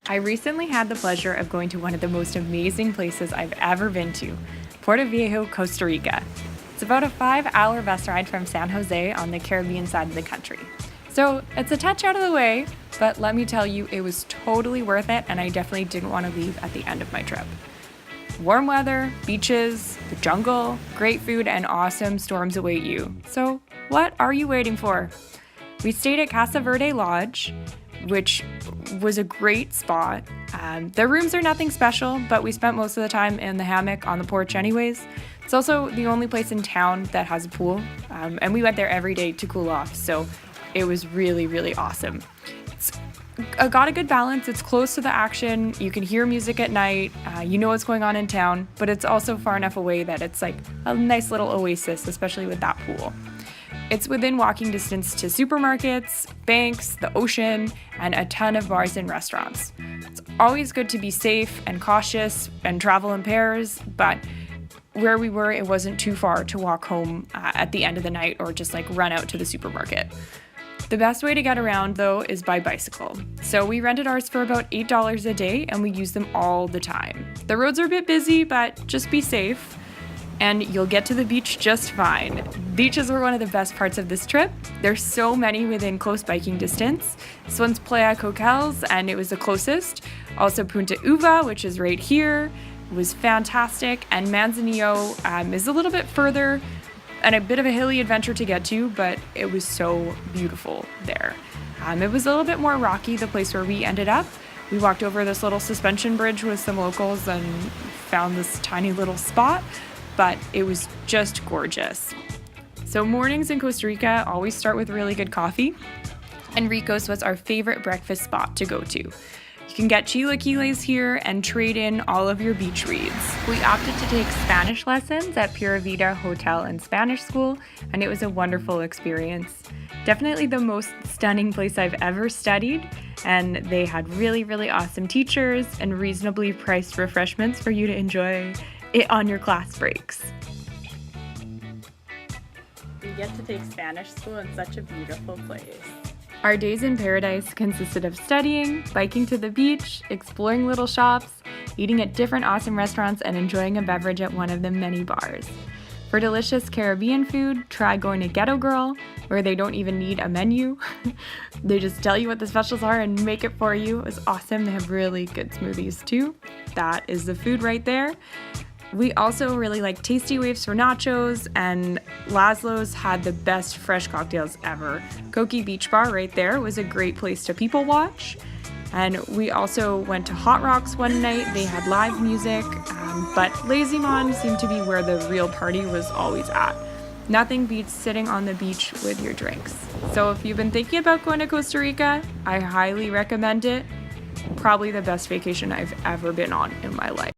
I recently had the pleasure of going to one of the most amazing places I've ever been to, Puerto Viejo, Costa Rica. It's about a 5-hour bus ride from San Jose on the Caribbean side of the country. So it's a touch out of the way, but let me tell you, it was totally worth it, and I definitely didn't want to leave at the end of my trip. Warm weather, beaches, the jungle, great food, and awesome storms await you. So what are you waiting for? We stayed at Casa Verde Lodge, which was a great spot. The rooms are nothing special, but we spent most of the time in the hammock on the porch anyways. It's also the only place in town that has a pool, and we went there every day to cool off, so it was really, really awesome. It's got a good balance. It's close to the action. You can hear music at night. You know what's going on in town, but it's also far enough away that it's like a nice little oasis, especially with that pool. It's within walking distance to supermarkets, banks, the ocean, and a ton of bars and restaurants. It's always good to be safe and cautious and travel in pairs, but where we were, it wasn't too far to walk home at the end of the night or just like run out to the supermarket. The best way to get around, though, is by bicycle. So we rented ours for about $8 a day, and we use them all the time. The roads are a bit busy, but just be safe, and you'll get to the beach just fine. Beaches were one of the best parts of this trip. There's so many within close biking distance. This one's Playa Coquelles, and it was the closest. Also Punta Uva, which is right here, was fantastic, and Manzanillo is a little bit further, and a bit of a hilly adventure to get to, but it was so beautiful there. It was a little bit more rocky, the place where we ended up. We walked over this little suspension bridge with some locals and found this tiny little spot, but it was just gorgeous. So mornings in Costa Rica always start with really good coffee, and Rico's was our favorite breakfast spot to go to. You can get chilaquiles here and trade in all of your beach reads. We opted to take Spanish lessons at Pura Vida Hotel and Spanish School, and it was a wonderful experience. Definitely the most stunning place I've ever studied, and they had really, really awesome teachers and reasonably priced refreshments for you to enjoy it on your class breaks. We get to take Spanish school in such a beautiful place. Our days in paradise consisted of studying, biking to the beach, exploring little shops, eating at different awesome restaurants, and enjoying a beverage at one of the many bars. For delicious Caribbean food, try going to Ghetto Girl, where they don't even need a menu. They just tell you what the specials are and make it for you. It was awesome. They have really good smoothies too. That is the food right there. We also really like Tasty Waves for nachos, and Laszlo's had the best fresh cocktails ever. Coqui Beach Bar right there was a great place to people watch. And we also went to Hot Rocks one night. They had live music, but Lazy Mon seemed to be where the real party was always at. Nothing beats sitting on the beach with your drinks. So if you've been thinking about going to Costa Rica, I highly recommend it. Probably the best vacation I've ever been on in my life.